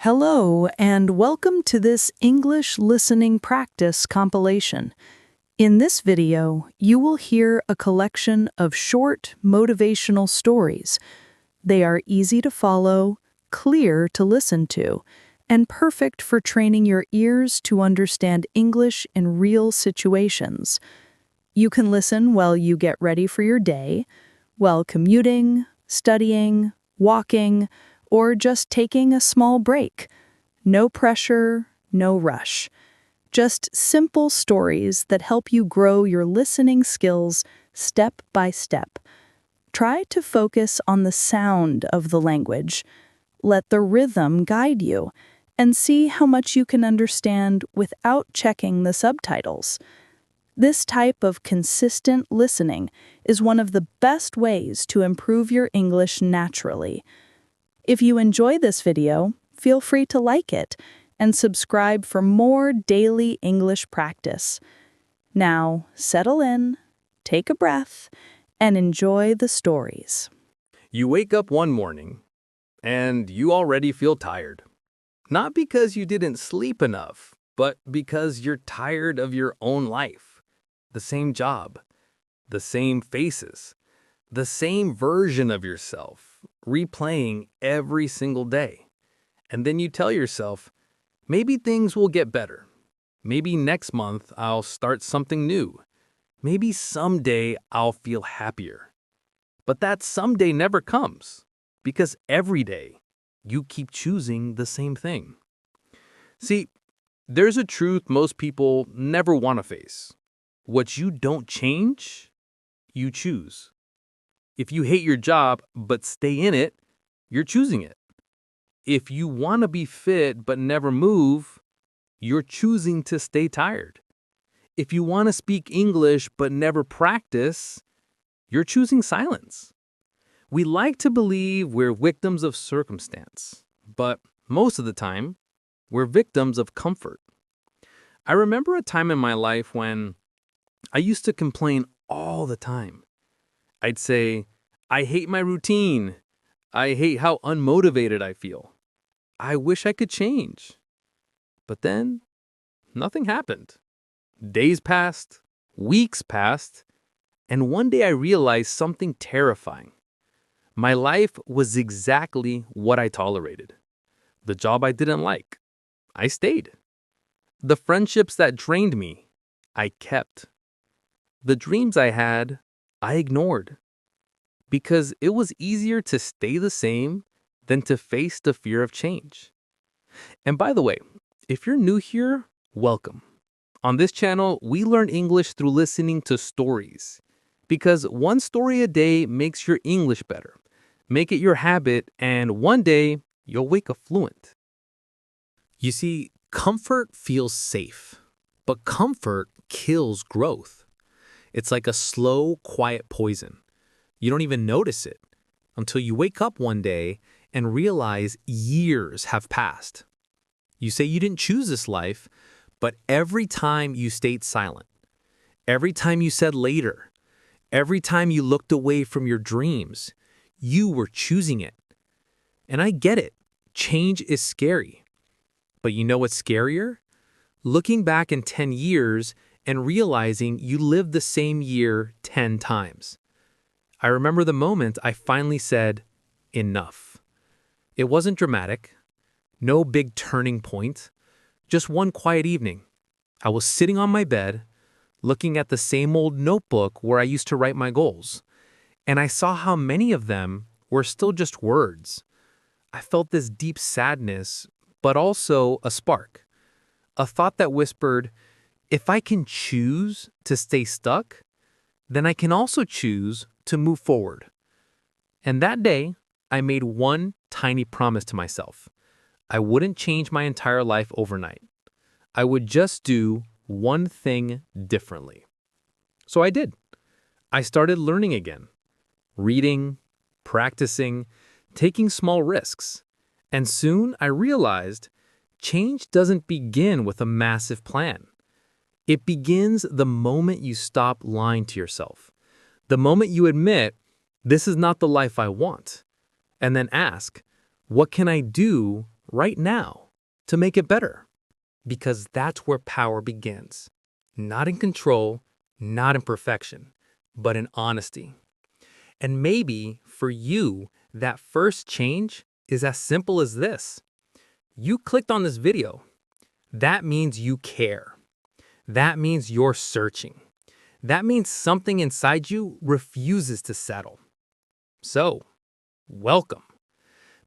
Hello, and welcome to this English listening practice compilation. In this video, you will hear a collection of short, motivational stories. They are easy to follow, clear to listen to, and perfect for training your ears to understand English in real situations. You can listen while you get ready for your day, while commuting, studying, walking, or just taking a small break. No pressure, no rush. Just simple stories that help you grow your listening skills step by step. Try to focus on the sound of the language. Let the rhythm guide you, and see how much you can understand without checking the subtitles. This type of consistent listening is one of the best ways to improve your English naturally. If you enjoy this video, feel free to like it and subscribe for more daily English practice. Now, settle in, take a breath, and enjoy the stories. You wake up one morning, and you already feel tired. Not because you didn't sleep enough, but because you're tired of your own life. The same job, the same faces, the same version of yourself, replaying every single day. And then you tell yourself, maybe things will get better. Maybe next month I'll start something new. Maybe someday I'll feel happier. But that someday never comes, because every day you keep choosing the same thing. See, there's a truth most people never want to face. What you don't change, you choose. If you hate your job but stay in it, you're choosing it. If you want to be fit but never move, you're choosing to stay tired. If you want to speak English but never practice, you're choosing silence. We like to believe we're victims of circumstance, but most of the time, we're victims of comfort. I remember a time in my life when I used to complain all the time. I'd say, I hate my routine. I hate how unmotivated I feel. I wish I could change. But then, nothing happened. Days passed, weeks passed, and one day I realized something terrifying. My life was exactly what I tolerated. The job I didn't like, I stayed. The friendships that drained me, I kept. The dreams I had, I ignored. Because it was easier to stay the same than to face the fear of change. And by the way, if you're new here, welcome. On this channel, we learn English through listening to stories. Because one story a day makes your English better. Make it your habit, and one day, you'll wake up fluent. You see, comfort feels safe, but comfort kills growth. It's like a slow, quiet poison. You don't even notice it until you wake up one day and realize years have passed. You say you didn't choose this life, but every time you stayed silent, every time you said later, every time you looked away from your dreams, you were choosing it. And I get it. Change is scary. But you know what's scarier? Looking back in 10 years and realizing you lived the same year 10 times. I remember the moment I finally said, enough. It wasn't dramatic, no big turning point, just one quiet evening. I was sitting on my bed, looking at the same old notebook where I used to write my goals, and I saw how many of them were still just words. I felt this deep sadness, but also a spark, a thought that whispered, if I can choose to stay stuck, then I can also choose to move forward. And that day, I made one tiny promise to myself. I wouldn't change my entire life overnight. I would just do one thing differently. So I did. I started learning again, reading, practicing, taking small risks. And soon I realized change doesn't begin with a massive plan. It begins the moment you stop lying to yourself. The moment you admit, this is not the life I want, and then ask, what can I do right now to make it better. Because that's where power begins. Not in control, not in perfection, but in honesty. And maybe for you, that first change is as simple as this. You clicked on this video. That means you care. That means you're searching. That means something inside you refuses to settle. So, welcome.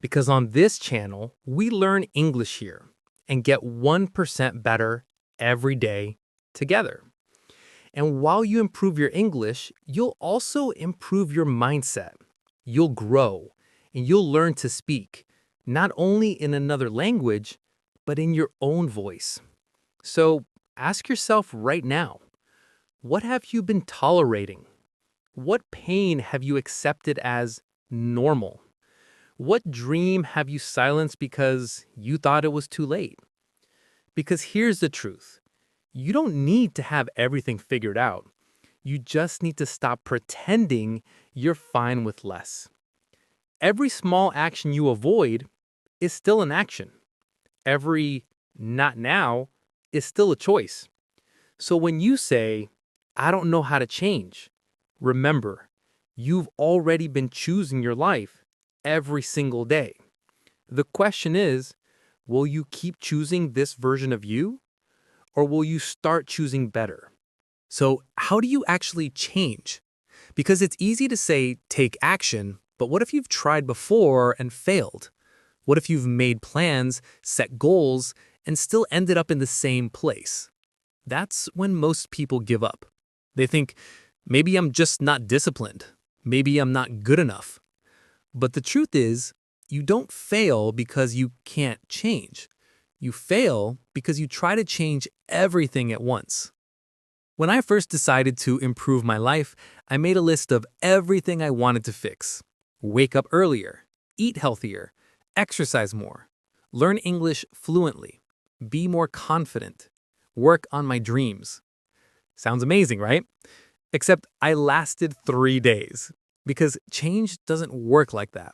Because on this channel, we learn English here and get 1% better every day together. And while you improve your English, you'll also improve your mindset. You'll grow and you'll learn to speak, not only in another language, but in your own voice. So ask yourself right now, what have you been tolerating? What pain have you accepted as normal? What dream have you silenced because you thought it was too late? Because here's the truth. You don't need to have everything figured out. You just need to stop pretending you're fine with less. Every small action you avoid is still an action. Every not now is still a choice. So when you say, I don't know how to change, remember, you've already been choosing your life every single day. The question is, will you keep choosing this version of you? Or will you start choosing better? So how do you actually change? Because it's easy to say, take action, but what if you've tried before and failed? What if you've made plans, set goals, and still ended up in the same place? That's when most people give up. They think, maybe I'm just not disciplined. Maybe I'm not good enough. But the truth is, you don't fail because you can't change. You fail because you try to change everything at once. When I first decided to improve my life, I made a list of everything I wanted to fix. Wake up earlier, eat healthier, exercise more, learn English fluently, be more confident, work on my dreams. Sounds amazing, right? Except I lasted 3 days because change doesn't work like that.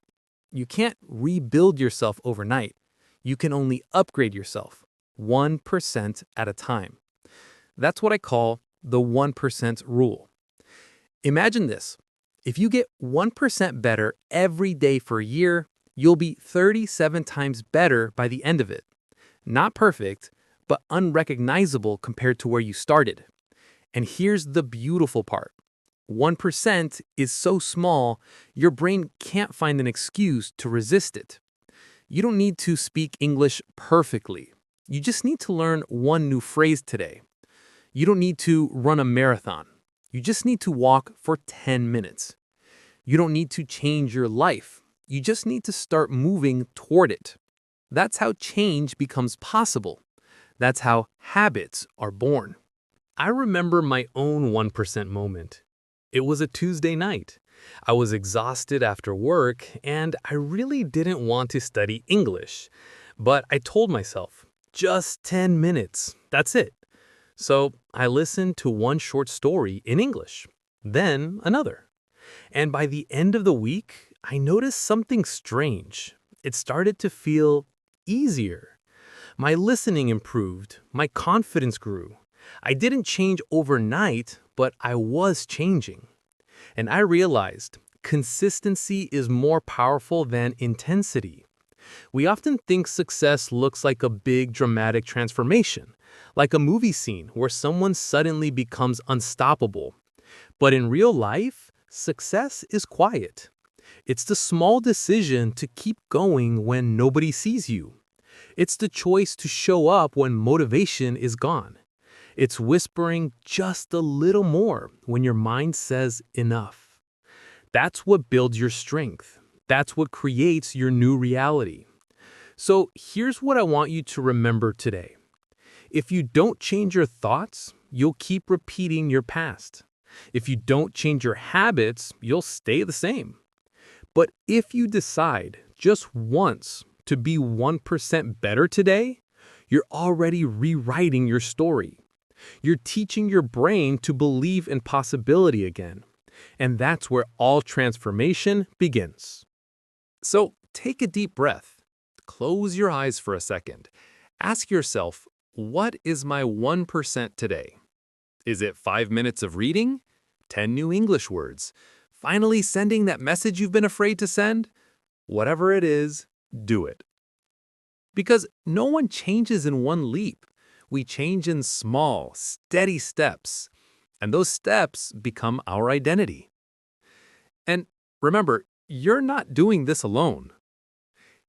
You can't rebuild yourself overnight. You can only upgrade yourself 1% at a time. That's what I call the 1% rule. Imagine this. If you get 1% better every day for a year, you'll be 37 times better by the end of it. Not perfect, but unrecognizable compared to where you started. And here's the beautiful part. 1% is so small, your brain can't find an excuse to resist it. You don't need to speak English perfectly. You just need to learn one new phrase today. You don't need to run a marathon. You just need to walk for 10 minutes. You don't need to change your life. You just need to start moving toward it. That's how change becomes possible. That's how habits are born. I remember my own 1% moment. It was a Tuesday night. I was exhausted after work, and I really didn't want to study English. But I told myself, just 10 minutes, that's it. So I listened to one short story in English, then another. And by the end of the week, I noticed something strange. It started to feel easier. My listening improved, my confidence grew. I didn't change overnight, but I was changing. And I realized consistency is more powerful than intensity. We often think success looks like a big dramatic transformation, like a movie scene where someone suddenly becomes unstoppable. But in real life, success is quiet. It's the small decision to keep going when nobody sees you. It's the choice to show up when motivation is gone. It's whispering just a little more when your mind says enough. That's what builds your strength. That's what creates your new reality. So here's what I want you to remember today. If you don't change your thoughts, you'll keep repeating your past. If you don't change your habits, you'll stay the same. But if you decide just once to be 1% better today, you're already rewriting your story. You're teaching your brain to believe in possibility again. And that's where all transformation begins. So take a deep breath. close your eyes for a second. Ask yourself, what is my 1% today? Is it 5 minutes of reading? 10 new English words? Finally sending that message you've been afraid to send? Whatever it is, do it. Because no one changes in one leap. We change in small, steady steps. And those steps become our identity. And remember, you're not doing this alone.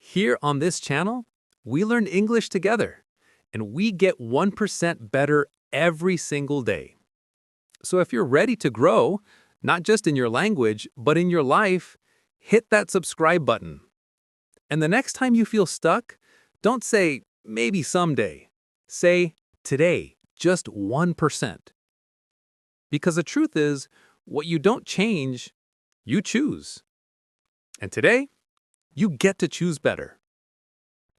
Here on this channel, we learn English together, and we get 1% better every single day. So if you're ready to grow, not just in your language, but in your life, hit that subscribe button. And the next time you feel stuck, don't say, maybe someday. Say, today, just 1%. Because the truth is, what you don't change, you choose. And today, you get to choose better.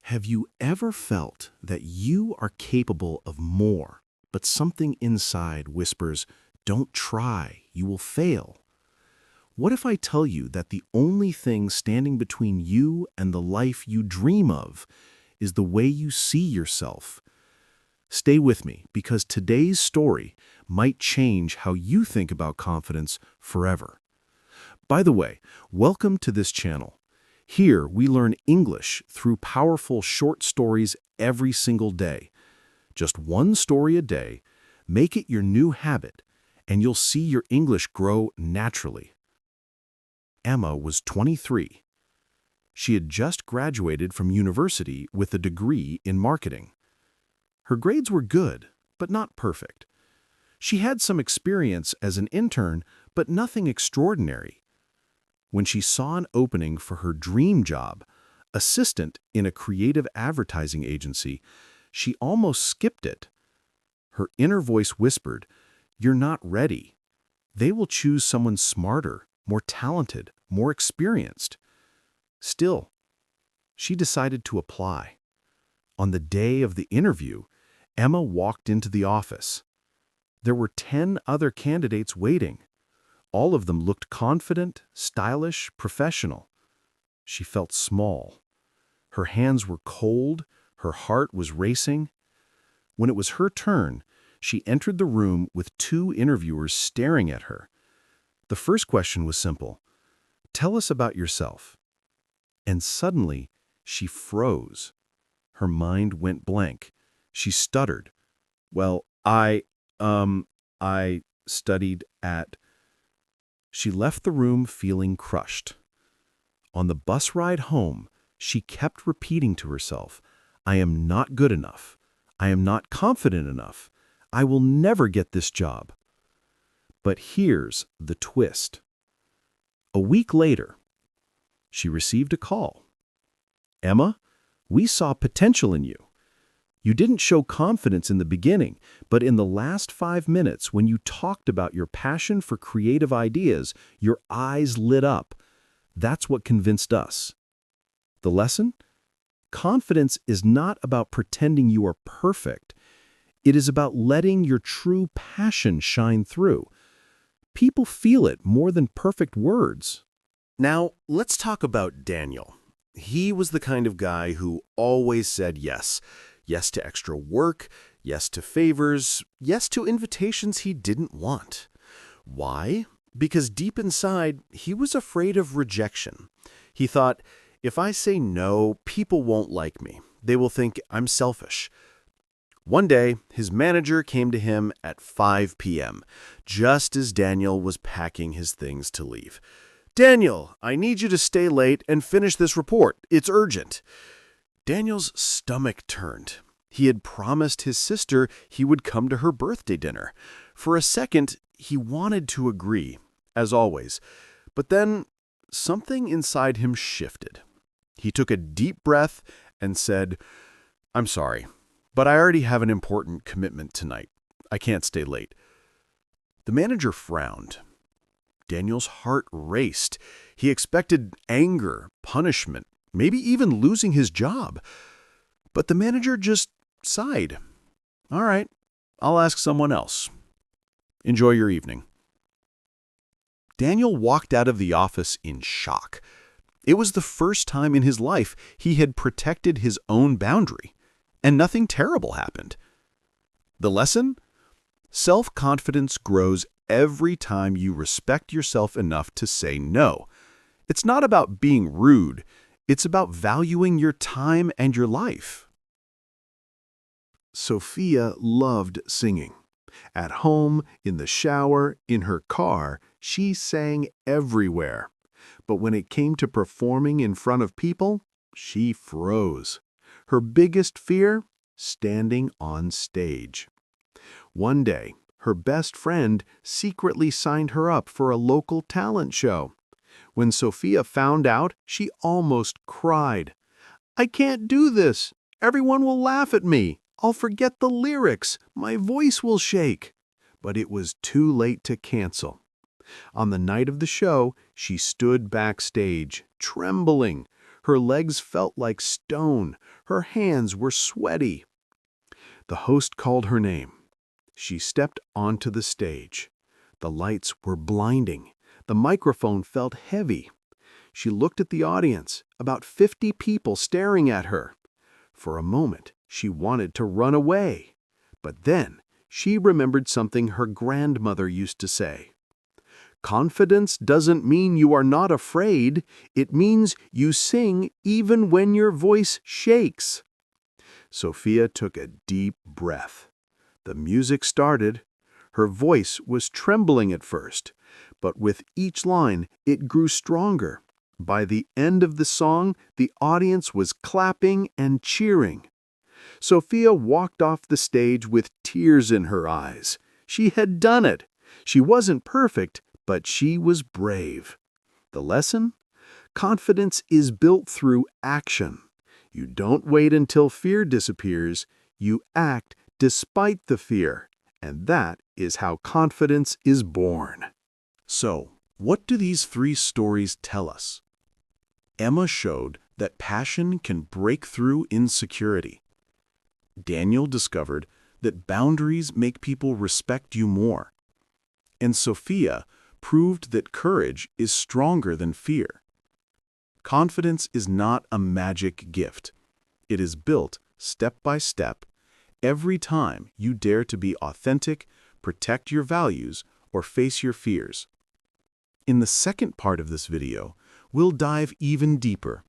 Have you ever felt that you are capable of more, but something inside whispers, "Don't try, you will fail"? What if I tell you that the only thing standing between you and the life you dream of is the way you see yourself? Stay with me, because today's story might change how you think about confidence forever. By the way, welcome to this channel. Here, we learn English through powerful short stories every single day. Just one story a day, make it your new habit, and you'll see your English grow naturally. Emma was 23. She had just graduated from university with a degree in marketing. Her grades were good, but not perfect. She had some experience as an intern, but nothing extraordinary. When she saw an opening for her dream job, assistant in a creative advertising agency, she almost skipped it. Her inner voice whispered, "You're not ready. They will choose someone smarter, more talented, more experienced." Still, she decided to apply. On the day of the interview, Emma walked into the office. There were 10 other candidates waiting. All of them looked confident, stylish, professional. She felt small. Her hands were cold, her heart was racing. When it was her turn, she entered the room with 2 interviewers staring at her. The first question was simple. "Tell us about yourself." And suddenly, she froze. Her mind went blank. She stuttered. "Well, I studied at..." She left the room feeling crushed. On the bus ride home, she kept repeating to herself, "I am not good enough. I am not confident enough. I will never get this job." But here's the twist. A week later, she received a call. "Emma, we saw potential in you. You didn't show confidence in the beginning, but in the last 5 minutes when you talked about your passion for creative ideas, your eyes lit up. That's what convinced us." The lesson? Confidence is not about pretending you are perfect. It is about letting your true passion shine through. People feel it more than perfect words. Now, let's talk about Daniel. He was the kind of guy who always said yes. Yes to extra work, yes to favors, yes to invitations he didn't want. Why? Because deep inside, he was afraid of rejection. He thought, if I say no, people won't like me. They will think I'm selfish. One day, his manager came to him at 5 p.m., just as Daniel was packing his things to leave. "Daniel, I need you to stay late and finish this report. It's urgent." Daniel's stomach turned. He had promised his sister he would come to her birthday dinner. For a second, he wanted to agree, as always. But then, something inside him shifted. He took a deep breath and said, "I'm sorry, but I already have an important commitment tonight. I can't stay late." The manager frowned. Daniel's heart raced. He expected anger, punishment, maybe even losing his job. But the manager just sighed. "All right, I'll ask someone else. Enjoy your evening." Daniel walked out of the office in shock. It was the first time in his life he had protected his own boundary, and nothing terrible happened. The lesson? Self-confidence grows every time you respect yourself enough to say no. It's not about being rude. It's about valuing your time and your life. Sophia loved singing. At home, in the shower, in her car, she sang everywhere. But when it came to performing in front of people, she froze. Her biggest fear? Standing on stage. One day, her best friend secretly signed her up for a local talent show. When Sophia found out, she almost cried. "I can't do this. Everyone will laugh at me. I'll forget the lyrics. My voice will shake." But it was too late to cancel. On the night of the show, she stood backstage, trembling. Her legs felt like stone. Her hands were sweaty. The host called her name. She stepped onto the stage. The lights were blinding. The microphone felt heavy. She looked at the audience, about 50 people staring at her. For a moment, she wanted to run away. But then, she remembered something her grandmother used to say. "Confidence doesn't mean you are not afraid. It means you sing even when your voice shakes." Sophia took a deep breath. The music started. Her voice was trembling at first, but with each line, it grew stronger. By the end of the song, the audience was clapping and cheering. Sophia walked off the stage with tears in her eyes. She had done it. She wasn't perfect, but she was brave. The lesson? Confidence is built through action. You don't wait until fear disappears. You act despite the fear. And that is how confidence is born. So, what do these 3 stories tell us? Emma showed that passion can break through insecurity. Daniel discovered that boundaries make people respect you more. And Sophia proved that courage is stronger than fear. Confidence is not a magic gift. It is built step by step every time you dare to be authentic, protect your values, or face your fears. In the second part of this video, we'll dive even deeper.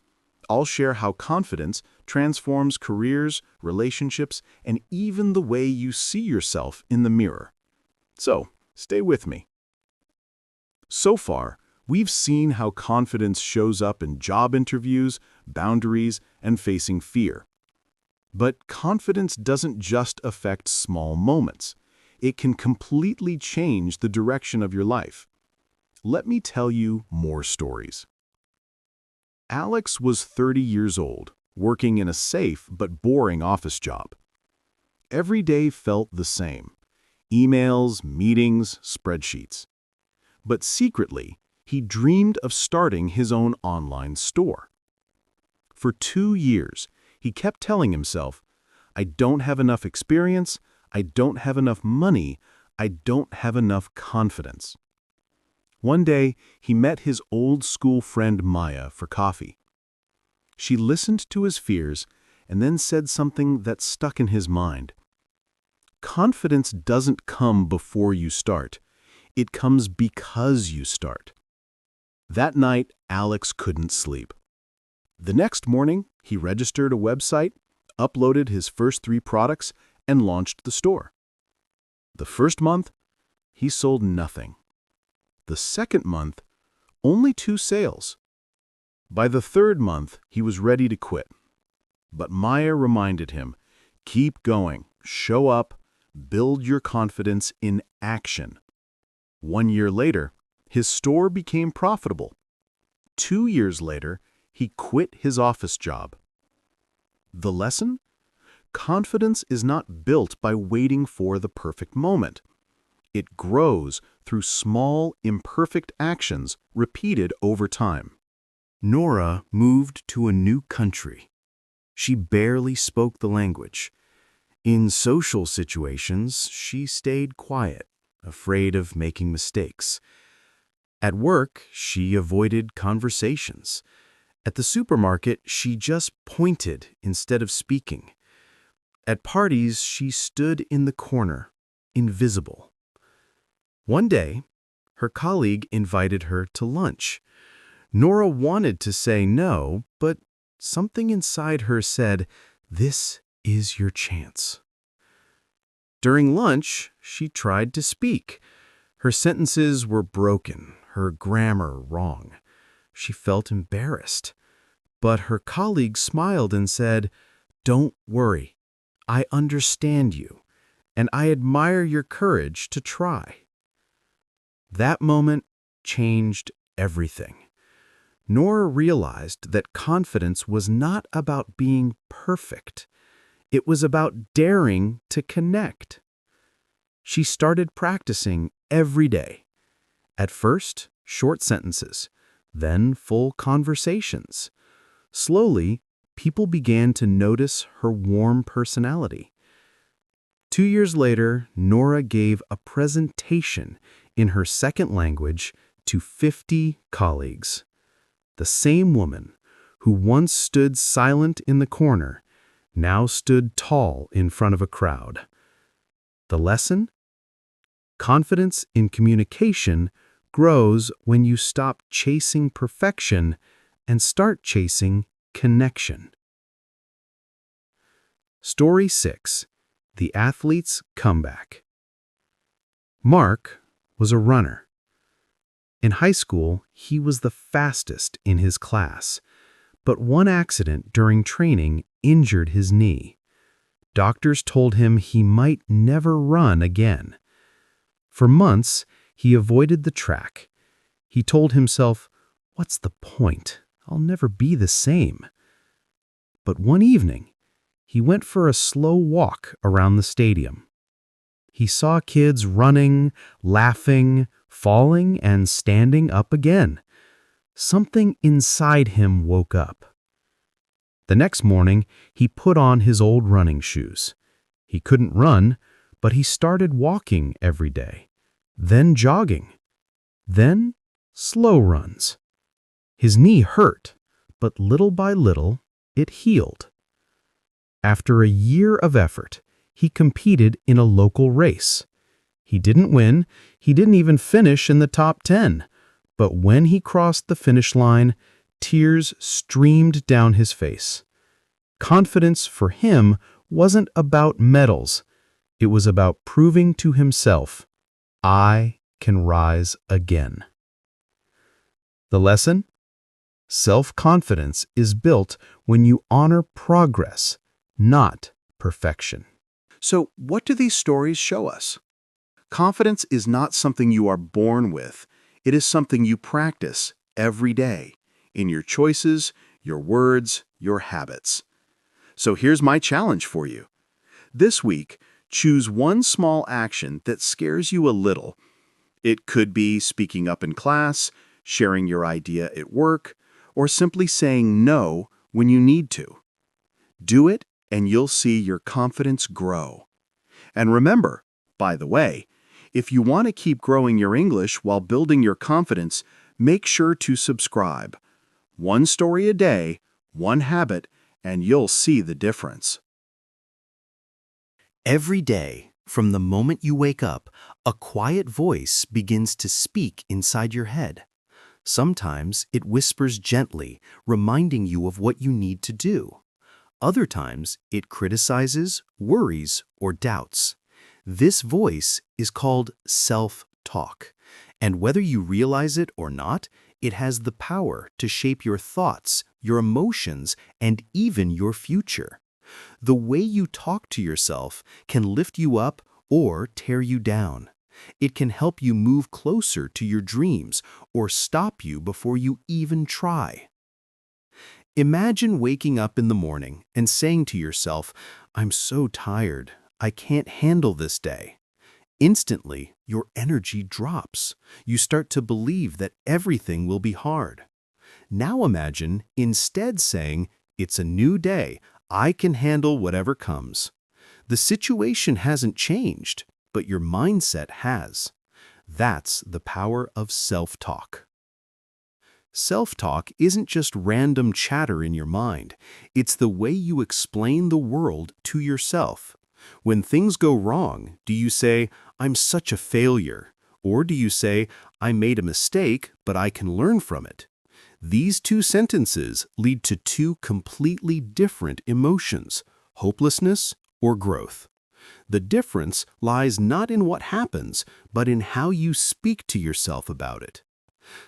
I'll share how confidence transforms careers, relationships, and even the way you see yourself in the mirror. So, stay with me. So far, we've seen how confidence shows up in job interviews, boundaries, and facing fear. But confidence doesn't just affect small moments. It can completely change the direction of your life. Let me tell you more stories. Alex was 30 years old, working in a safe but boring office job. Every day felt the same: emails, meetings, spreadsheets. But secretly, he dreamed of starting his own online store. For 2 years, he kept telling himself, "I don't have enough experience, I don't have enough money, I don't have enough confidence." One day, he met his old school friend Maya for coffee. She listened to his fears and then said something that stuck in his mind. Confidence doesn't come before you start. It comes because you start. That night, Alex couldn't sleep. The next morning, he registered a website, uploaded his first 3 products, and launched the store. The first month, he sold nothing. The second month, only 2 sales. By the third month, he was ready to quit. But Maya reminded him, "Keep going, show up, build your confidence in action." 1 year later, his store became profitable. 2 years later, he quit his office job. The lesson? Confidence is not built by waiting for the perfect moment. It grows through small, imperfect actions repeated over time. Nora moved to a new country. She barely spoke the language. In social situations, she stayed quiet, afraid of making mistakes. At work, she avoided conversations. At the supermarket, she just pointed instead of speaking. At parties, she stood in the corner, invisible. One day, her colleague invited her to lunch. Nora wanted to say no, but something inside her said, "This is your chance." During lunch, she tried to speak. Her sentences were broken, her grammar wrong. She felt embarrassed. But her colleague smiled and said, "Don't worry. I understand you, and I admire your courage to try." That moment changed everything. Nora realized that confidence was not about being perfect. It was about daring to connect. She started practicing every day. At first, short sentences, then full conversations. Slowly, people began to notice her warm personality. 2 years later, Nora gave a presentation in her second language to 50 colleagues. The same woman, who once stood silent in the corner, now stood tall in front of a crowd. The lesson? Confidence in communication grows when you stop chasing perfection and start chasing connection. Story 6. The Athlete's Comeback. Mark was a runner. In high school, he was the fastest in his class, but one accident during training injured his knee. Doctors told him he might never run again. For months, he avoided the track. He told himself, "What's the point? I'll never be the same." But one evening, he went for a slow walk around the stadium. He saw kids running, laughing, falling, and standing up again. Something inside him woke up. The next morning, he put on his old running shoes. He couldn't run, but he started walking every day, then jogging, then slow runs. His knee hurt, but little by little, it healed. After a year of effort, he competed in a local race. He didn't win, he didn't even finish in the top 10, but when he crossed the finish line, tears streamed down his face. Confidence for him wasn't about medals. It was about proving to himself, "I can rise again." The lesson? Self-confidence is built when you honor progress, not perfection. So, what do these stories show us? Confidence is not something you are born with. It is something you practice every day in your choices, your words, your habits. So here's my challenge for you. This week, choose one small action that scares you a little. It could be speaking up in class, sharing your idea at work, or simply saying no when you need to. Do it, and you'll see your confidence grow. And remember, by the way, if you want to keep growing your English while building your confidence, make sure to subscribe. One story a day, one habit, and you'll see the difference. Every day, from the moment you wake up, a quiet voice begins to speak inside your head. Sometimes it whispers gently, reminding you of what you need to do. Other times, it criticizes, worries, or doubts. This voice is called self-talk, and whether you realize it or not, it has the power to shape your thoughts, your emotions, and even your future. The way you talk to yourself can lift you up or tear you down. It can help you move closer to your dreams or stop you before you even try. Imagine waking up in the morning and saying to yourself, "I'm so tired, I can't handle this day." Instantly, your energy drops. You start to believe that everything will be hard. Now imagine instead saying, "It's a new day, I can handle whatever comes." The situation hasn't changed, but your mindset has. That's the power of self-talk. Self-talk isn't just random chatter in your mind. It's the way you explain the world to yourself. When things go wrong, do you say, "I'm such a failure"? Or do you say, "I made a mistake, but I can learn from it"? These two sentences lead to two completely different emotions, hopelessness or growth. The difference lies not in what happens, but in how you speak to yourself about it.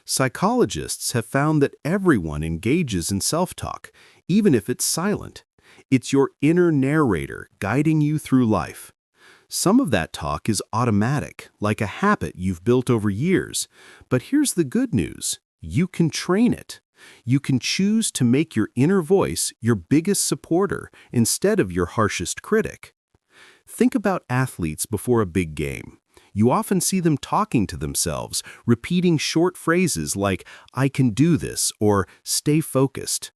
Psychologists have found that everyone engages in self-talk, even if it's silent. It's your inner narrator guiding you through life. Some of that talk is automatic, like a habit you've built over years. But here's the good news. You can train it. You can choose to make your inner voice your biggest supporter instead of your harshest critic. Think about athletes before a big game. You often see them talking to themselves, repeating short phrases like, "I can do this," or "stay focused."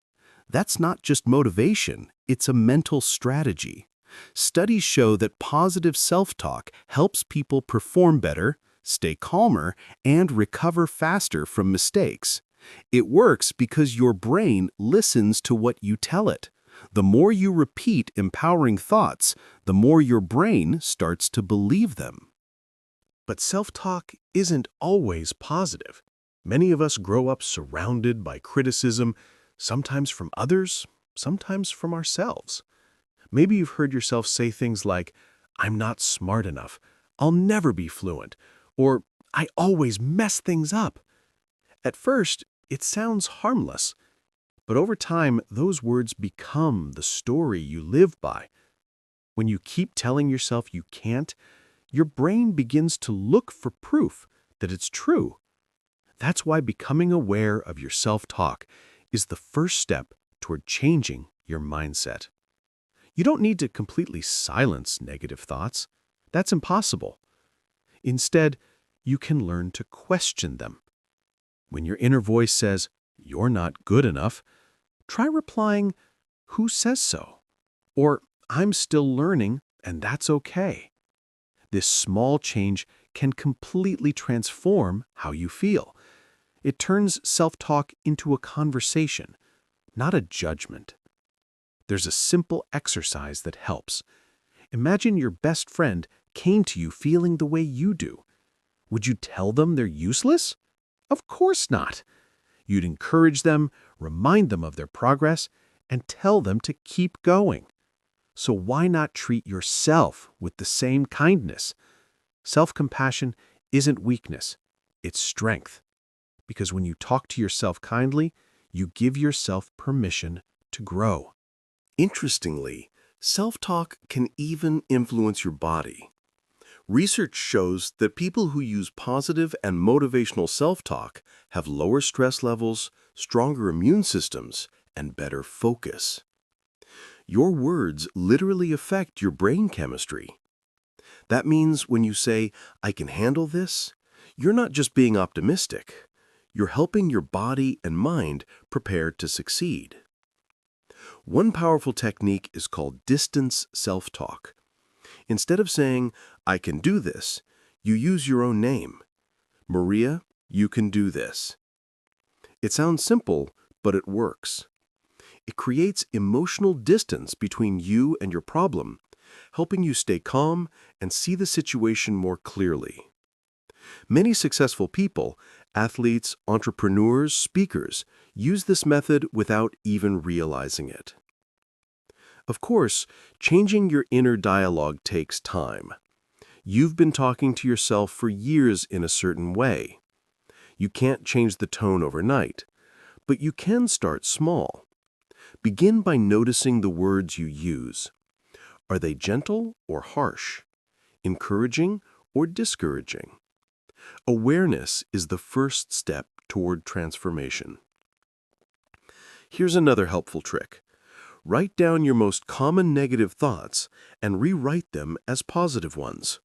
That's not just motivation, it's a mental strategy. Studies show that positive self-talk helps people perform better, stay calmer, and recover faster from mistakes. It works because your brain listens to what you tell it. The more you repeat empowering thoughts, the more your brain starts to believe them. But self-talk isn't always positive. Many of us grow up surrounded by criticism, sometimes from others, sometimes from ourselves. Maybe you've heard yourself say things like, "I'm not smart enough," "I'll never be fluent," or "I always mess things up." At first, it sounds harmless, but over time, those words become the story you live by. When you keep telling yourself you can't, your brain begins to look for proof that it's true. That's why becoming aware of your self-talk is the first step toward changing your mindset. You don't need to completely silence negative thoughts. That's impossible. Instead, you can learn to question them. When your inner voice says, "You're not good enough," try replying, "Who says so?" Or, "I'm still learning, and that's okay." This small change can completely transform how you feel. It turns self-talk into a conversation, not a judgment. There's a simple exercise that helps. Imagine your best friend came to you feeling the way you do. Would you tell them they're useless? Of course not. You'd encourage them, remind them of their progress, and tell them to keep going. So why not treat yourself with the same kindness? Self-compassion isn't weakness, it's strength. Because when you talk to yourself kindly, you give yourself permission to grow. Interestingly, self-talk can even influence your body. Research shows that people who use positive and motivational self-talk have lower stress levels, stronger immune systems, and better focus. Your words literally affect your brain chemistry. That means when you say, "I can handle this," you're not just being optimistic. You're helping your body and mind prepare to succeed. One powerful technique is called distance self-talk. Instead of saying, "I can do this," you use your own name. "Maria, you can do this." It sounds simple, but it works. It creates emotional distance between you and your problem, helping you stay calm and see the situation more clearly. Many successful people, athletes, entrepreneurs, speakers, use this method without even realizing it. Of course, changing your inner dialogue takes time. You've been talking to yourself for years in a certain way. You can't change the tone overnight, but you can start small. Begin by noticing the words you use. Are they gentle or harsh? Encouraging or discouraging? Awareness is the first step toward transformation. Here's another helpful trick. Write down your most common negative thoughts and rewrite them as positive ones.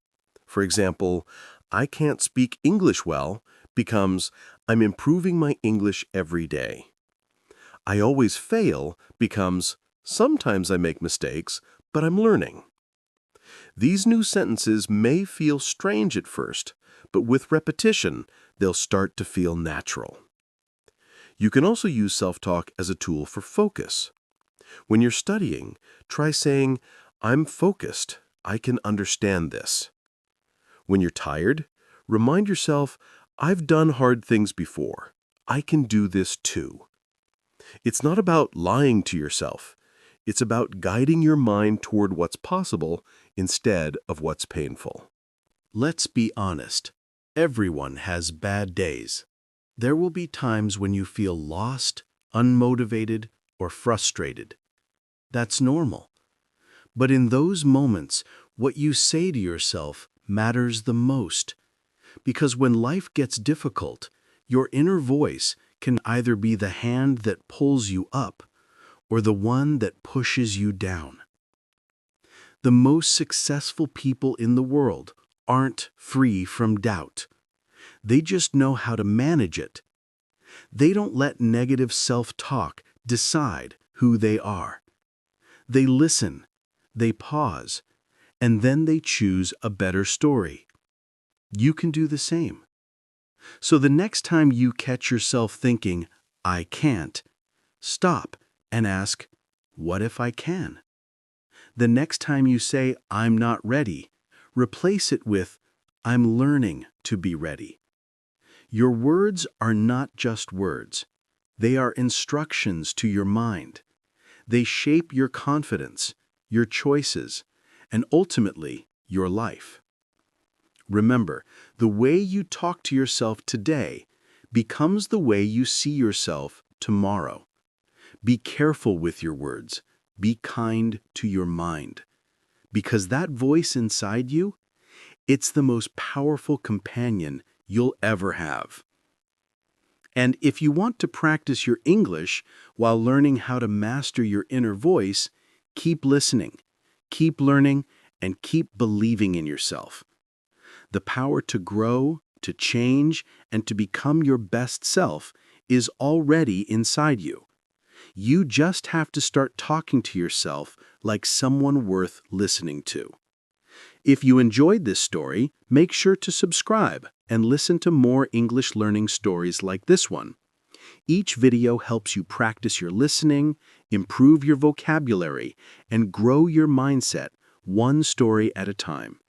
For example, "I can't speak English well" becomes, "I'm improving my English every day." "I always fail" becomes, "Sometimes I make mistakes, but I'm learning." These new sentences may feel strange at first, but with repetition, they'll start to feel natural. You can also use self-talk as a tool for focus. When you're studying, try saying, "I'm focused. I can understand this." When you're tired, remind yourself, "I've done hard things before. I can do this too." It's not about lying to yourself. It's about guiding your mind toward what's possible instead of what's painful. Let's be honest. Everyone has bad days. There will be times when you feel lost, unmotivated, or frustrated. That's normal. But in those moments, what you say to yourself matters the most. Because when life gets difficult, your inner voice can either be the hand that pulls you up or the one that pushes you down. The most successful people in the world aren't free from doubt. They just know how to manage it. They don't let negative self-talk decide who they are. They listen, they pause, and then they choose a better story. You can do the same. So the next time you catch yourself thinking, "I can't," stop and ask, "What if I can?" The next time you say, "I'm not ready," replace it with, "I'm learning to be ready." Your words are not just words. They are instructions to your mind. They shape your confidence, your choices, and ultimately, your life. Remember, the way you talk to yourself today becomes the way you see yourself tomorrow. Be careful with your words. Be kind to your mind. Because that voice inside you, it's the most powerful companion you'll ever have. And if you want to practice your English while learning how to master your inner voice, keep listening, keep learning, and keep believing in yourself. The power to grow, to change, and to become your best self is already inside you. You just have to start talking to yourself like someone worth listening to. If you enjoyed this story, make sure to subscribe and listen to more English learning stories like this one. Each video helps you practice your listening, improve your vocabulary, and grow your mindset one story at a time.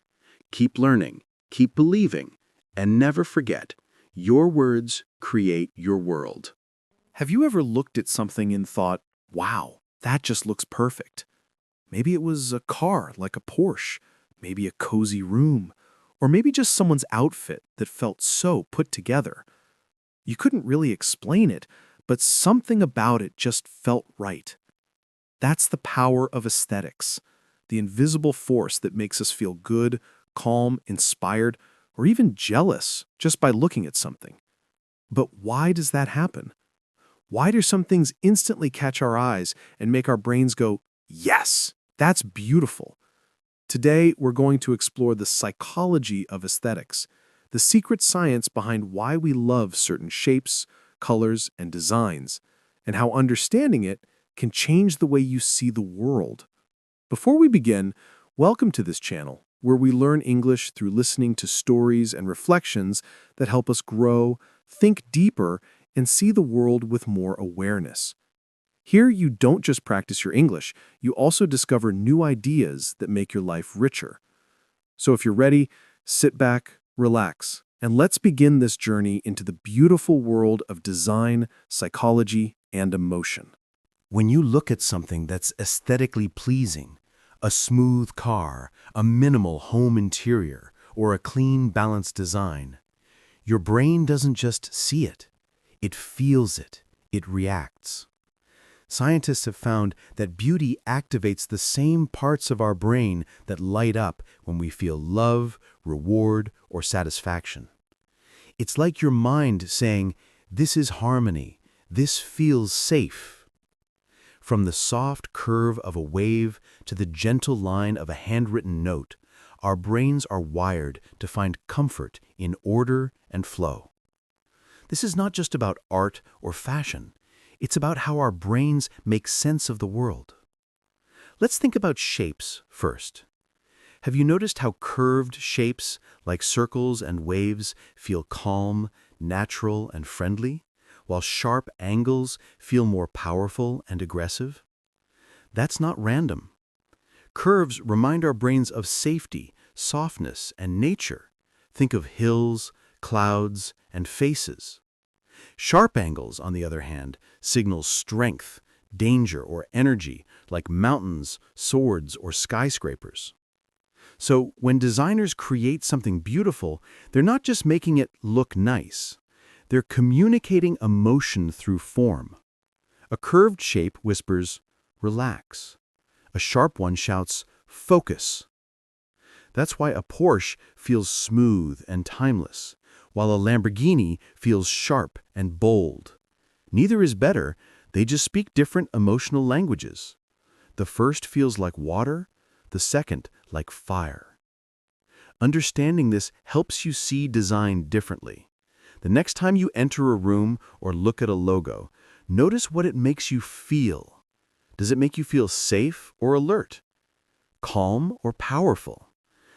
Keep learning, keep believing, and never forget, your words create your world. Have you ever looked at something and thought, "Wow, that just looks perfect"? Maybe it was a car like a Porsche, maybe a cozy room, or maybe just someone's outfit that felt so put together. You couldn't really explain it, but something about it just felt right. That's the power of aesthetics, the invisible force that makes us feel good, calm, inspired, or even jealous just by looking at something. But why does that happen? Why do some things instantly catch our eyes and make our brains go, "Yes, that's beautiful"? Today, we're going to explore the psychology of aesthetics, the secret science behind why we love certain shapes, colors, and designs, and how understanding it can change the way you see the world. Before we begin, welcome to this channel, where we learn English through listening to stories and reflections that help us grow, think deeper, and see the world with more awareness. Here, you don't just practice your English, you also discover new ideas that make your life richer. So if you're ready, sit back, relax, and let's begin this journey into the beautiful world of design, psychology, and emotion. When you look at something that's aesthetically pleasing, a smooth car, a minimal home interior, or a clean, balanced design, your brain doesn't just see it, it feels it, it reacts. Scientists have found that beauty activates the same parts of our brain that light up when we feel love, reward, or satisfaction. It's like your mind saying, "This is harmony, this feels safe." From the soft curve of a wave to the gentle line of a handwritten note, our brains are wired to find comfort in order and flow. This is not just about art or fashion. It's about how our brains make sense of the world. Let's think about shapes first. Have you noticed how curved shapes, like circles and waves, feel calm, natural, and friendly, while sharp angles feel more powerful and aggressive? That's not random. Curves remind our brains of safety, softness, and nature. Think of hills, clouds, and faces. Sharp angles, on the other hand, signal strength, danger, or energy, like mountains, swords, or skyscrapers. So when designers create something beautiful, they're not just making it look nice. They're communicating emotion through form. A curved shape whispers, "Relax." A sharp one shouts, "Focus." That's why a Porsche feels smooth and timeless, while a Lamborghini feels sharp and bold. Neither is better, they just speak different emotional languages. The first feels like water, the second like fire. Understanding this helps you see design differently. The next time you enter a room or look at a logo, notice what it makes you feel. Does it make you feel safe or alert? Calm or powerful?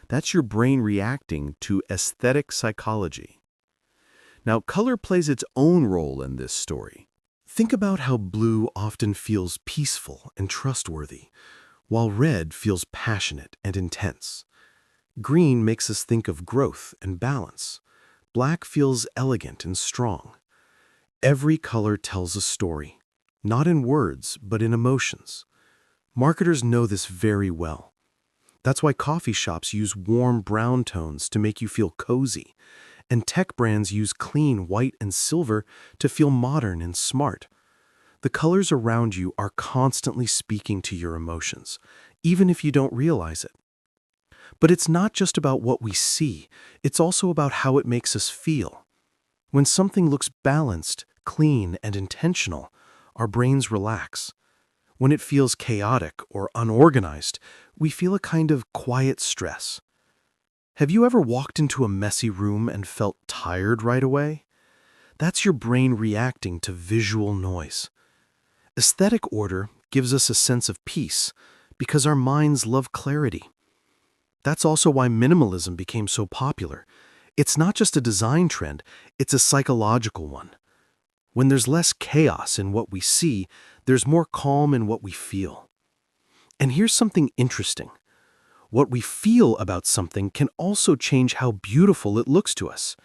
That's your brain reacting to aesthetic psychology. Now, color plays its own role in this story. Think about how blue often feels peaceful and trustworthy, while red feels passionate and intense. Green makes us think of growth and balance. Black feels elegant and strong. Every color tells a story, not in words, but in emotions. Marketers know this very well. That's why coffee shops use warm brown tones to make you feel cozy, and tech brands use clean white and silver to feel modern and smart. The colors around you are constantly speaking to your emotions, even if you don't realize it. But it's not just about what we see, it's also about how it makes us feel. When something looks balanced, clean, and intentional, our brains relax. When it feels chaotic or unorganized, we feel a kind of quiet stress. Have you ever walked into a messy room and felt tired right away? That's your brain reacting to visual noise. Aesthetic order gives us a sense of peace because our minds love clarity. That's also why minimalism became so popular. It's not just a design trend, it's a psychological one. When there's less chaos in what we see, there's more calm in what we feel. And here's something interesting. What we feel about something can also change how beautiful it looks to us.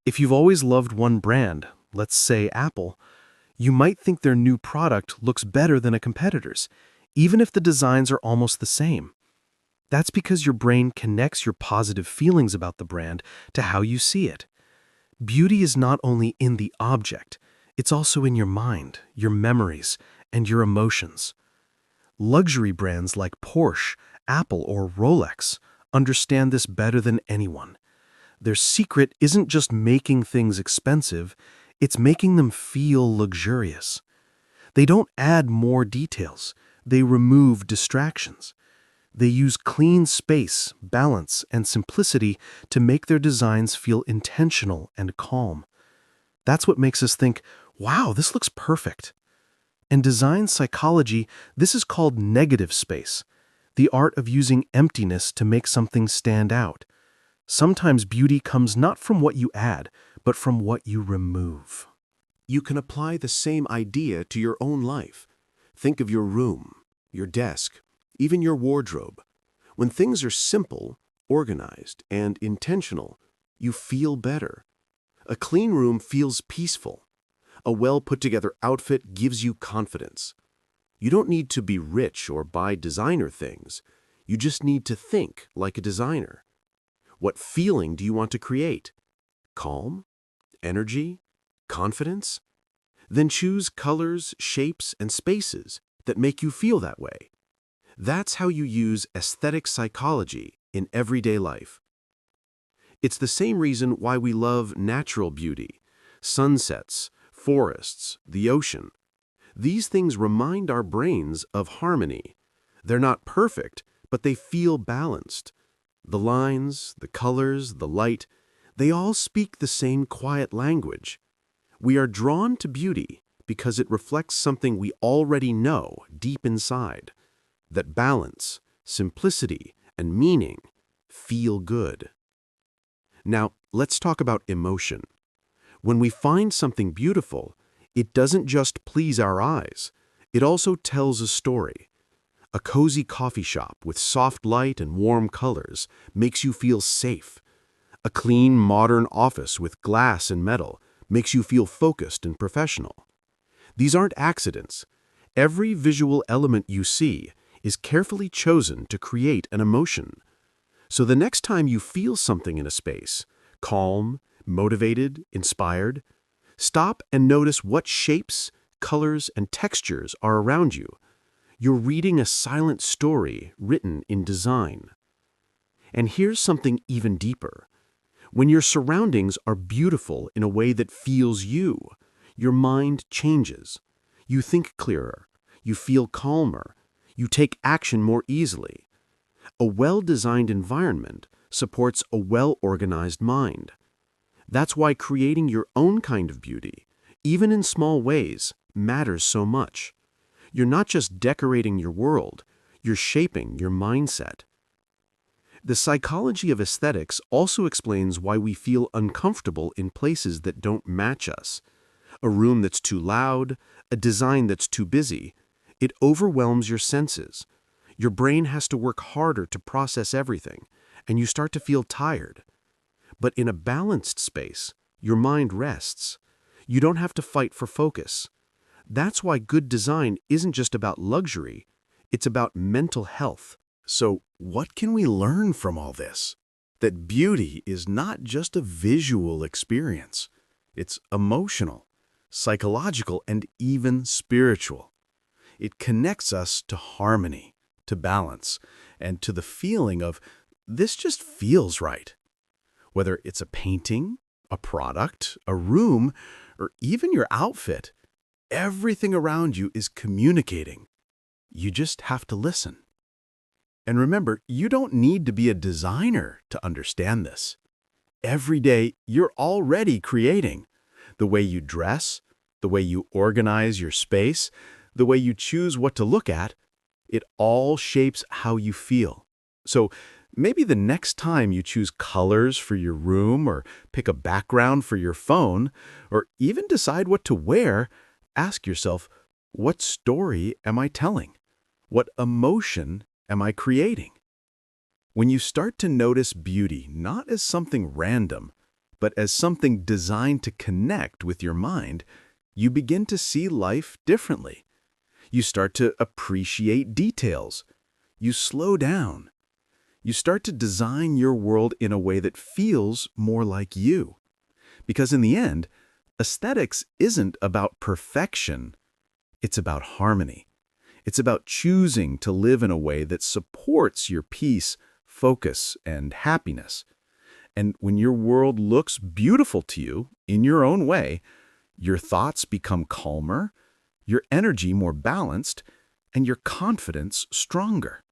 If you've always loved one brand, let's say Apple, you might think their new product looks better than a competitor's, even if the designs are almost the same. That's because your brain connects your positive feelings about the brand to how you see it. Beauty is not only in the object, it's also in your mind, your memories, and your emotions. Luxury brands like Porsche, Apple, or Rolex understand this better than anyone. Their secret isn't just making things expensive, it's making them feel luxurious. They don't add more details, they remove distractions. They use clean space, balance, and simplicity to make their designs feel intentional and calm. That's what makes us think, wow, this looks perfect. In design psychology, this is called negative space, the art of using emptiness to make something stand out. Sometimes beauty comes not from what you add, but from what you remove. You can apply the same idea to your own life. Think of your room, your desk, even your wardrobe. When things are simple, organized, and intentional, you feel better. A clean room feels peaceful. A well-put-together outfit gives you confidence. You don't need to be rich or buy designer things. You just need to think like a designer. What feeling do you want to create? Calm? Energy? Confidence? Then choose colors, shapes, and spaces that make you feel that way. That's how you use aesthetic psychology in everyday life. It's the same reason why we love natural beauty, sunsets, forests, the ocean. These things remind our brains of harmony. They're not perfect, but they feel balanced. The lines, the colors, the light, they all speak the same quiet language. We are drawn to beauty because it reflects something we already know deep inside, that balance, simplicity, and meaning feel good. Now, let's talk about emotion. When we find something beautiful, It doesn't just please our eyes. It also tells a story. A cozy coffee shop with soft light and warm colors makes you feel safe. A clean, modern office with glass and metal makes you feel focused and professional. These aren't accidents. Every visual element you see is carefully chosen to create an emotion. So the next time you feel something in a space, calm, motivated, inspired, stop and notice what shapes, colors, and textures are around you. You're reading a silent story written in design. And here's something even deeper. When your surroundings are beautiful in a way that feels you, your mind changes. You think clearer. You feel calmer. You take action more easily. A well-designed environment supports a well-organized mind. That's why creating your own kind of beauty, even in small ways, matters so much. You're not just decorating your world, you're shaping your mindset. The psychology of aesthetics also explains why we feel uncomfortable in places that don't match us. A room that's too loud, a design that's too busy. It overwhelms your senses. Your brain has to work harder to process everything, and you start to feel tired. But in a balanced space, your mind rests. You don't have to fight for focus. That's why good design isn't just about luxury, it's about mental health. So, what can we learn from all this? That beauty is not just a visual experience. It's emotional, psychological, and even spiritual. It connects us to harmony, to balance, and to the feeling of, this just feels right. Whether it's a painting, a product, a room, or even your outfit, everything around you is communicating. You just have to listen. And remember, you don't need to be a designer to understand this. Every day, you're already creating. The way you dress, the way you organize your space, the way you choose what to look at, it all shapes how you feel. So maybe the next time you choose colors for your room or pick a background for your phone, or even decide what to wear, ask yourself, what story am I telling? What emotion am I creating? When you start to notice beauty not as something random, but as something designed to connect with your mind, you begin to see life differently. You start to appreciate details. You slow down. You start to design your world in a way that feels more like you. Because in the end, aesthetics isn't about perfection. It's about harmony. It's about choosing to live in a way that supports your peace, focus, and happiness. And when your world looks beautiful to you in your own way, your thoughts become calmer, your energy more balanced, and your confidence stronger.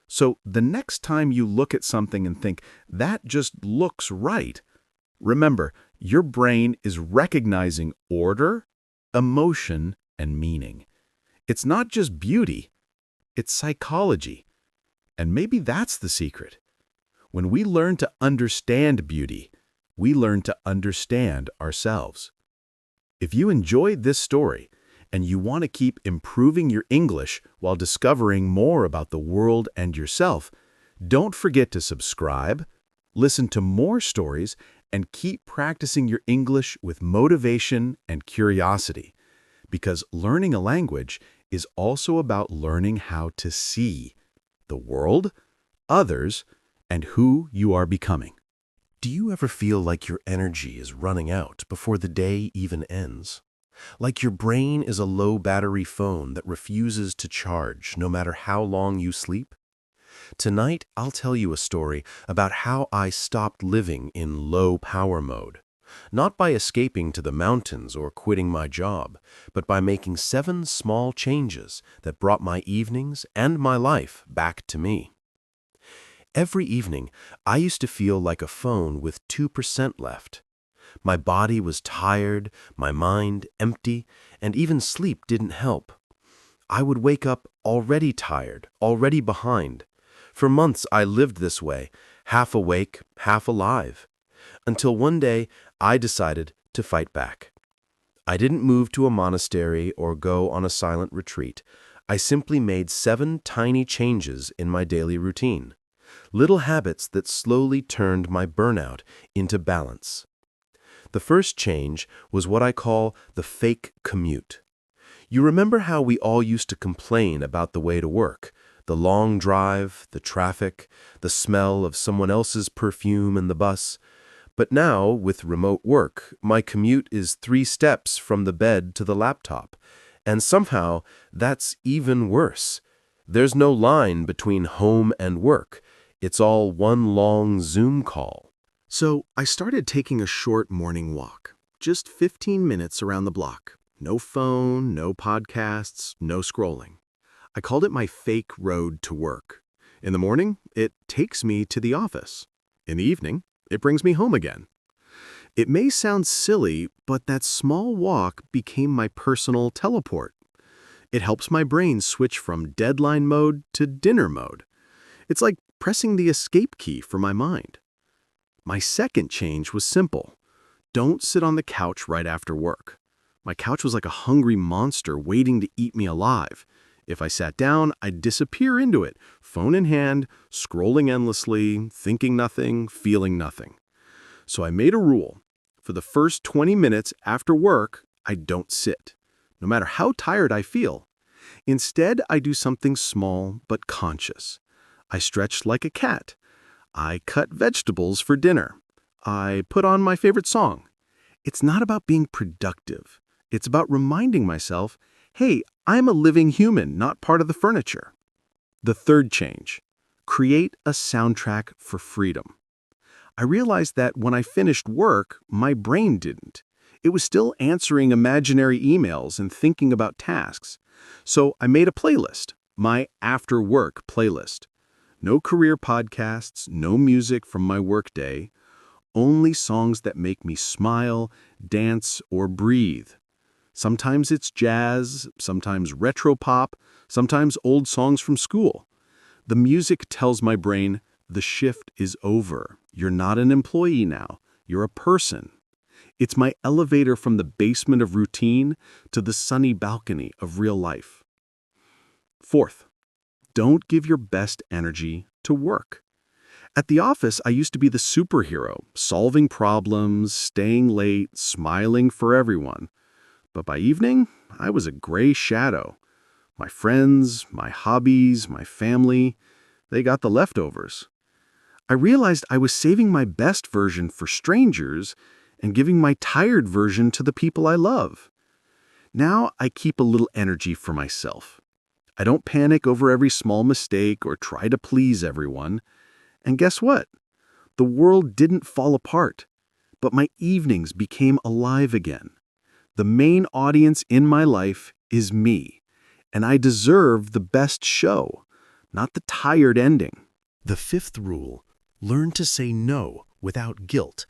So the next time you look at something and think, that just looks right, remember, your brain is recognizing order, emotion, and meaning. It's not just beauty, it's psychology. And maybe that's the secret. When we learn to understand beauty, we learn to understand ourselves. If you enjoyed this story and you want to keep improving your English while discovering more about the world and yourself, don't forget to subscribe, listen to more stories, and keep practicing your English with motivation and curiosity. Because learning a language is also about learning how to see the world, others, and who you are becoming. Do you ever feel like your energy is running out before the day even ends? Like your brain is a low-battery phone that refuses to charge no matter how long you sleep? Tonight, I'll tell you a story about how I stopped living in low-power mode. Not by escaping to the mountains or quitting my job, but by making 7 small changes that brought my evenings and my life back to me. Every evening, I used to feel like a phone with 2% left. My body was tired, my mind empty, and even sleep didn't help. I would wake up already tired, already behind. For months, I lived this way, half awake, half alive. Until one day, I decided to fight back. I didn't move to a monastery or go on a silent retreat. I simply made 7 tiny changes in my daily routine. Little habits that slowly turned my burnout into balance. The first change was what I call the fake commute. You remember how we all used to complain about the way to work? The long drive, the traffic, the smell of someone else's perfume in the bus. But now, with remote work, my commute is 3 steps from the bed to the laptop. And somehow, that's even worse. There's no line between home and work. It's all one long Zoom call. So I started taking a short morning walk, just 15 minutes around the block. No phone, no podcasts, no scrolling. I called it my fake road to work. In the morning, it takes me to the office. In the evening, it brings me home again. It may sound silly, but that small walk became my personal teleport. It helps my brain switch from deadline mode to dinner mode. It's like pressing the escape key for my mind. My second change was simple. Don't sit on the couch right after work. My couch was like a hungry monster waiting to eat me alive. If I sat down, I'd disappear into it, phone in hand, scrolling endlessly, thinking nothing, feeling nothing. So I made a rule. For the first 20 minutes after work, I don't sit, no matter how tired I feel. Instead, I do something small but conscious. I stretch like a cat. I cut vegetables for dinner. I put on my favorite song. It's not about being productive. It's about reminding myself, hey, I'm a living human, not part of the furniture. The third change, create a soundtrack for freedom. I realized that when I finished work, my brain didn't. It was still answering imaginary emails and thinking about tasks. So I made a playlist, my after work playlist. No career podcasts, no music from my workday, only songs that make me smile, dance, or breathe. Sometimes it's jazz, sometimes retro pop, sometimes old songs from school. The music tells my brain, the shift is over. You're not an employee now. You're a person. It's my elevator from the basement of routine to the sunny balcony of real life. Fourth, don't give your best energy to work. At the office, I used to be the superhero, solving problems, staying late, smiling for everyone. But by evening, I was a gray shadow. My friends, my hobbies, my family, they got the leftovers. I realized I was saving my best version for strangers and giving my tired version to the people I love. Now I keep a little energy for myself. I don't panic over every small mistake or try to please everyone. And guess what? The world didn't fall apart, but my evenings became alive again. The main audience in my life is me, and I deserve the best show, not the tired ending. The fifth rule, learn to say no without guilt.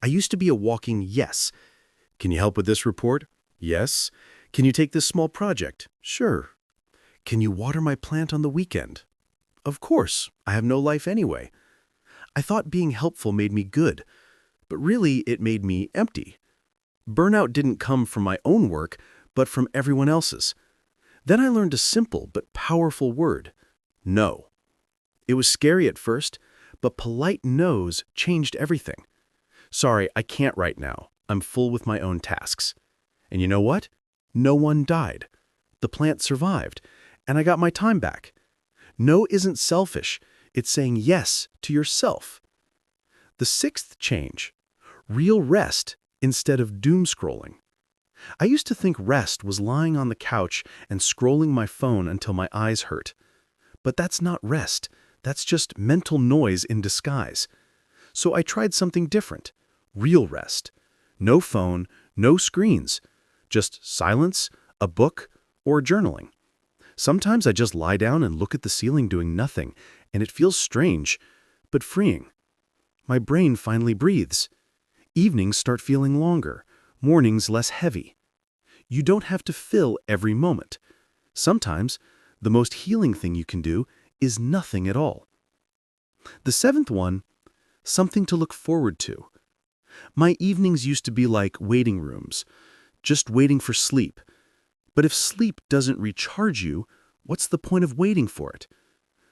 I used to be a walking yes. Can you help with this report? Yes. Can you take this small project? Sure. Can you water my plant on the weekend? Of course, I have no life anyway. I thought being helpful made me good, but really it made me empty. Burnout didn't come from my own work, but from everyone else's. Then I learned a simple but powerful word, no. It was scary at first, but polite no's changed everything. Sorry, I can't right now. I'm full with my own tasks. And you know what? No one died. The plant survived, and I got my time back. No isn't selfish. It's saying yes to yourself. The sixth change, real rest instead of doom scrolling. I used to think rest was lying on the couch and scrolling my phone until my eyes hurt. But that's not rest. That's just mental noise in disguise. So I tried something different, real rest. No phone, no screens, just silence, a book, or journaling. Sometimes I just lie down and look at the ceiling doing nothing, and it feels strange, but freeing. My brain finally breathes. Evenings start feeling longer, mornings less heavy. You don't have to fill every moment. Sometimes, the most healing thing you can do is nothing at all. The seventh one, something to look forward to. My evenings used to be like waiting rooms. just waiting for sleep. But if sleep doesn't recharge you, what's the point of waiting for it?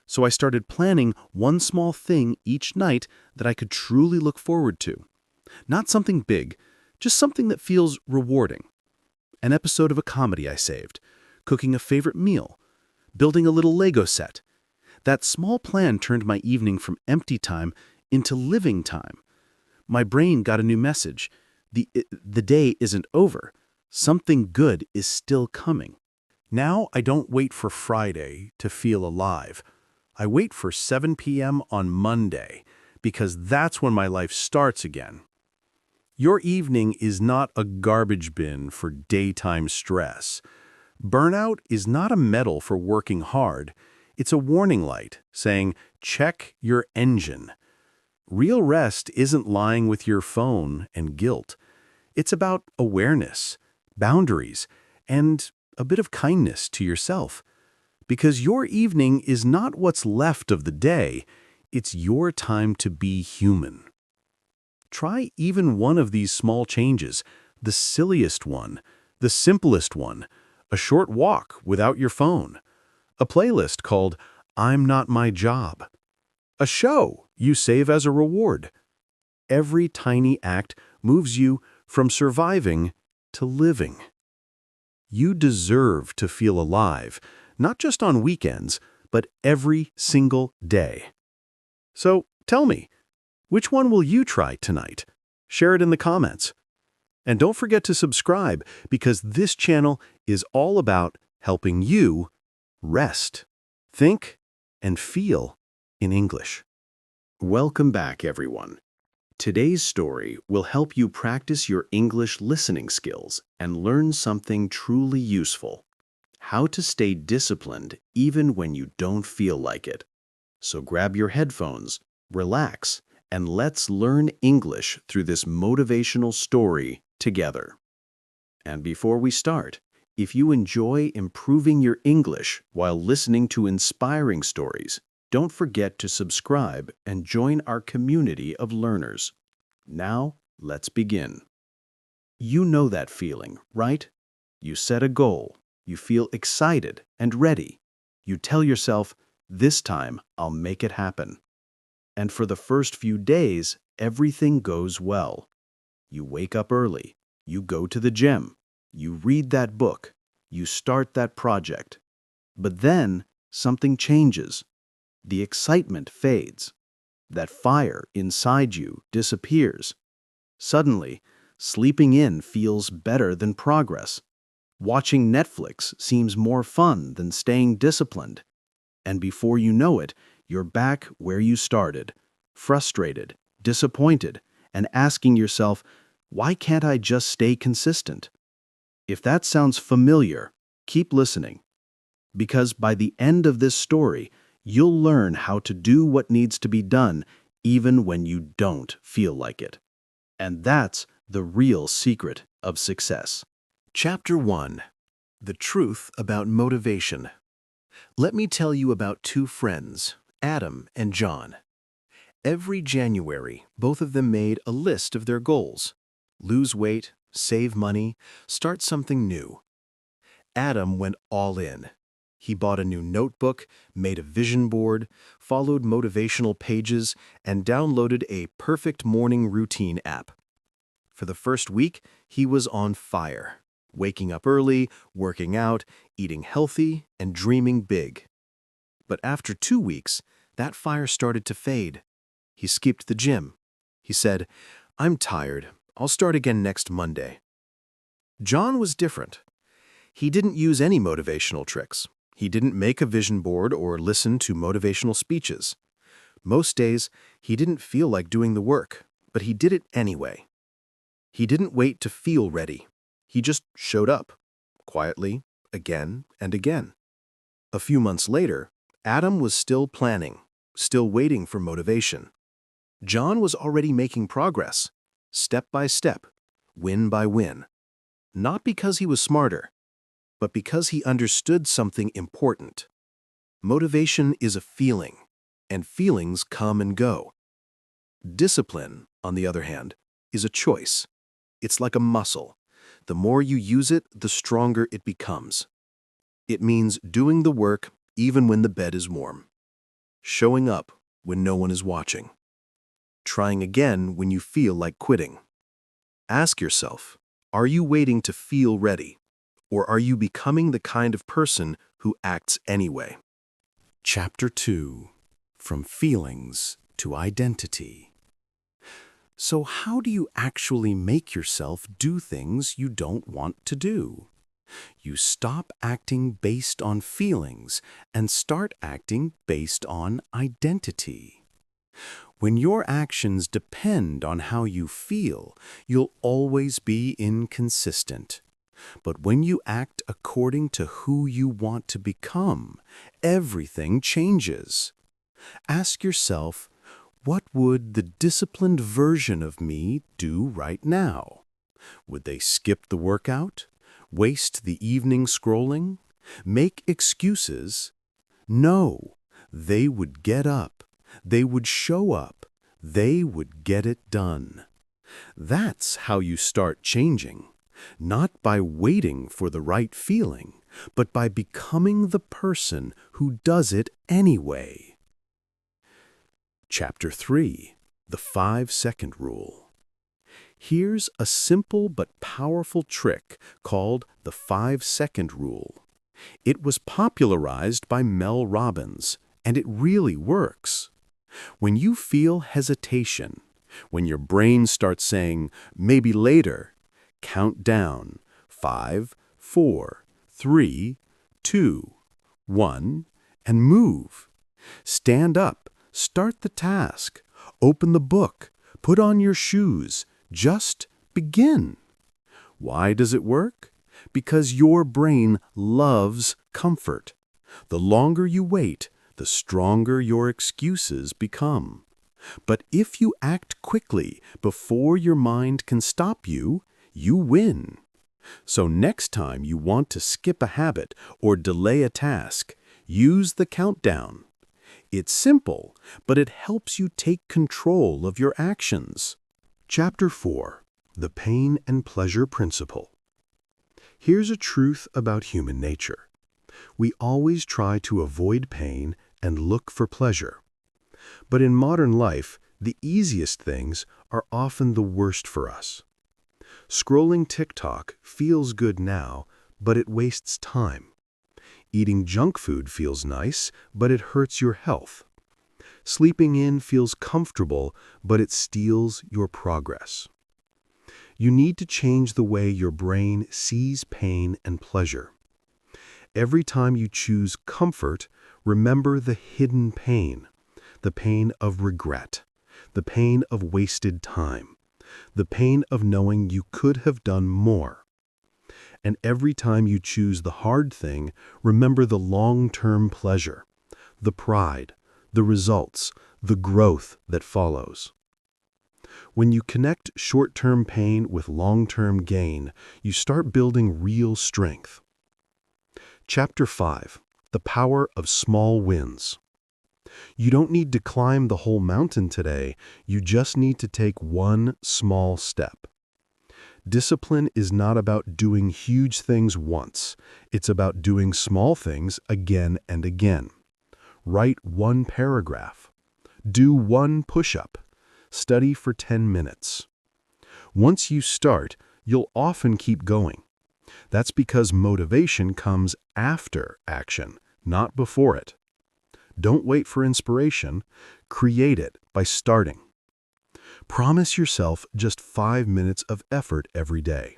So I started planning one small thing each night that I could truly look forward to. Not something big, just something that feels rewarding. An episode of a comedy I saved, cooking a favorite meal, building a little Lego set. That small plan turned my evening from empty time into living time. My brain got a new message. The day isn't over. Something good is still coming. Now I don't wait for Friday to feel alive. I wait for 7 p.m. on Monday, because that's when my life starts again. Your evening is not a garbage bin for daytime stress. Burnout is not a medal for working hard. It's a warning light saying, check your engine. Real rest isn't lying with your phone and guilt. It's about awareness, boundaries, and a bit of kindness to yourself. Because your evening is not what's left of the day, it's your time to be human. Try even one of these small changes, the silliest one, the simplest one, a short walk without your phone, a playlist called I'm Not My Job, a show you save as a reward. Every tiny act moves you from surviving to living. You deserve to feel alive, not just on weekends, but every single day. So tell me, which one will you try tonight? Share it in the comments. And don't forget to subscribe, because this channel is all about helping you rest, think, and feel in English. Welcome back, everyone. Today's story will help you practice your English listening skills and learn something truly useful: how to stay disciplined even when you don't feel like it. So grab your headphones, relax, and let's learn English through this motivational story together. And before we start, if you enjoy improving your English while listening to inspiring stories, don't forget to subscribe and join our community of learners. Now, let's begin. You know that feeling, right? You set a goal, you feel excited and ready. You tell yourself, this time I'll make it happen. And for the first few days, everything goes well. You wake up early, you go to the gym, you read that book, you start that project. But then something changes. The excitement fades. That fire inside you disappears. Suddenly, sleeping in feels better than progress. Watching Netflix seems more fun than staying disciplined. And before you know it, you're back where you started, frustrated, disappointed, and asking yourself, why can't I just stay consistent? If that sounds familiar, keep listening. Because by the end of this story, you'll learn how to do what needs to be done even when you don't feel like it. And that's the real secret of success. Chapter 1. The Truth About Motivation. Let me tell you about two friends, Adam and John. Every January, both of them made a list of their goals: lose weight, save money, start something new. Adam went all in. He bought a new notebook, made a vision board, followed motivational pages, and downloaded a perfect morning routine app. For the first week, he was on fire, waking up early, working out, eating healthy, and dreaming big. But after 2 weeks, that fire started to fade. He skipped the gym. He said, "I'm tired. I'll start again next Monday." John was different. He didn't use any motivational tricks. He didn't make a vision board or listen to motivational speeches. Most days, he didn't feel like doing the work, but he did it anyway. He didn't wait to feel ready. He just showed up, quietly, again and again. A few months later, Adam was still planning, still waiting for motivation. John was already making progress, step by step, win by win. Not because he was smarter, but because he understood something important. Motivation is a feeling, and feelings come and go. Discipline, on the other hand, is a choice. It's like a muscle. The more you use it, the stronger it becomes. It means doing the work even when the bed is warm. Showing up when no one is watching. Trying again when you feel like quitting. Ask yourself, are you waiting to feel ready? Or are you becoming the kind of person who acts anyway? Chapter 2. From Feelings to Identity. So how do you actually make yourself do things you don't want to do? You stop acting based on feelings and start acting based on identity. When your actions depend on how you feel, you'll always be inconsistent. But when you act according to who you want to become, everything changes. Ask yourself, what would the disciplined version of me do right now? Would they skip the workout? Waste the evening scrolling? Make excuses? No, they would get up. They would show up. They would get it done. That's how you start changing. Not by waiting for the right feeling, but by becoming the person who does it anyway. Chapter 3. The 5-Second Rule. Here's a simple but powerful trick called the 5-Second Rule. It was popularized by Mel Robbins, and it really works. When you feel hesitation, when your brain starts saying, maybe later, count down 5, 4, 3, 2, 1, and move. Stand up, start the task, open the book, put on your shoes, just begin. Why does it work? Because your brain loves comfort. The longer you wait, the stronger your excuses become. But if you act quickly before your mind can stop you, you win. So next time you want to skip a habit or delay a task, use the countdown. It's simple, but it helps you take control of your actions. Chapter 4. The Pain and Pleasure Principle. Here's a truth about human nature. We always try to avoid pain and look for pleasure. But in modern life, the easiest things are often the worst for us. Scrolling TikTok feels good now, but it wastes time. Eating junk food feels nice, but it hurts your health. Sleeping in feels comfortable, but it steals your progress. You need to change the way your brain sees pain and pleasure. Every time you choose comfort, remember the hidden pain, the pain of regret, the pain of wasted time, the pain of knowing you could have done more. And every time you choose the hard thing, remember the long-term pleasure, the pride, the results, the growth that follows. When you connect short-term pain with long-term gain, you start building real strength. Chapter 5. The Power of Small Wins. You don't need to climb the whole mountain today, you just need to take one small step. Discipline is not about doing huge things once, it's about doing small things again and again. Write one paragraph. Do one push-up. Study for 10 minutes. Once you start, you'll often keep going. That's because motivation comes after action, not before it. Don't wait for inspiration. Create it by starting. Promise yourself just 5 minutes of effort every day.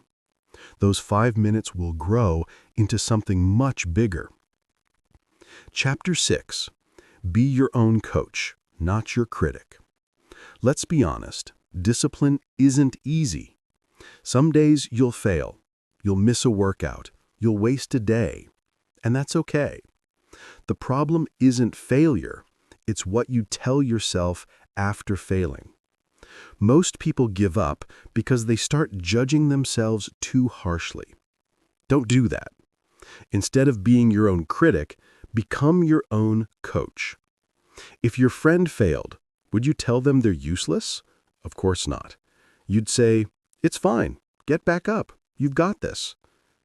Those 5 minutes will grow into something much bigger. Chapter 6. Be your own coach, not your critic. Let's be honest, discipline isn't easy. Some days you'll fail, you'll miss a workout, you'll waste a day, and that's okay. The problem isn't failure, it's what you tell yourself after failing. Most people give up because they start judging themselves too harshly. Don't do that. Instead of being your own critic, become your own coach. If your friend failed, would you tell them they're useless? Of course not. You'd say, "It's fine. Get back up. You've got this.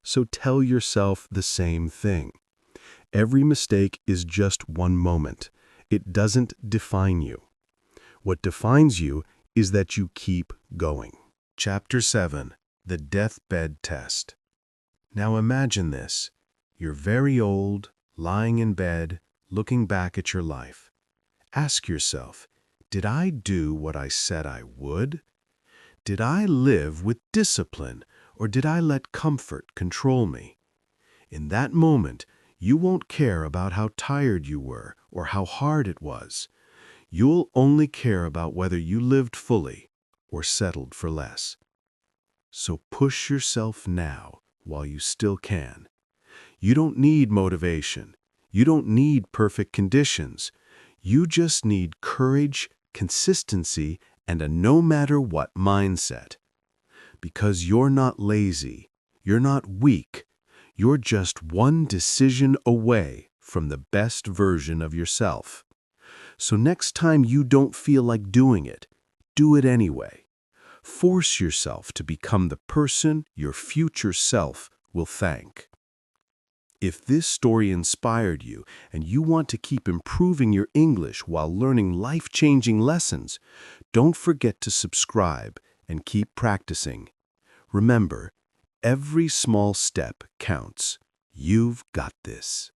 So tell yourself the same thing. Every mistake is just one moment. It doesn't define you. What defines you is that you keep going. Chapter 7. The Deathbed Test. Now imagine this. You're very old, lying in bed, looking back at your life. Ask yourself, did I do what I said I would? Did I live with discipline, or did I let comfort control me? In that moment, you won't care about how tired you were or how hard it was. You'll only care about whether you lived fully or settled for less. So push yourself now while you still can. You don't need motivation. You don't need perfect conditions. You just need courage, consistency, and a no-matter-what mindset. Because you're not lazy, you're not weak, you're just one decision away from the best version of yourself. So next time you don't feel like doing it, do it anyway. Force yourself to become the person your future self will thank. If this story inspired you and you want to keep improving your English while learning life-changing lessons, don't forget to subscribe and keep practicing. Remember, every small step counts. You've got this.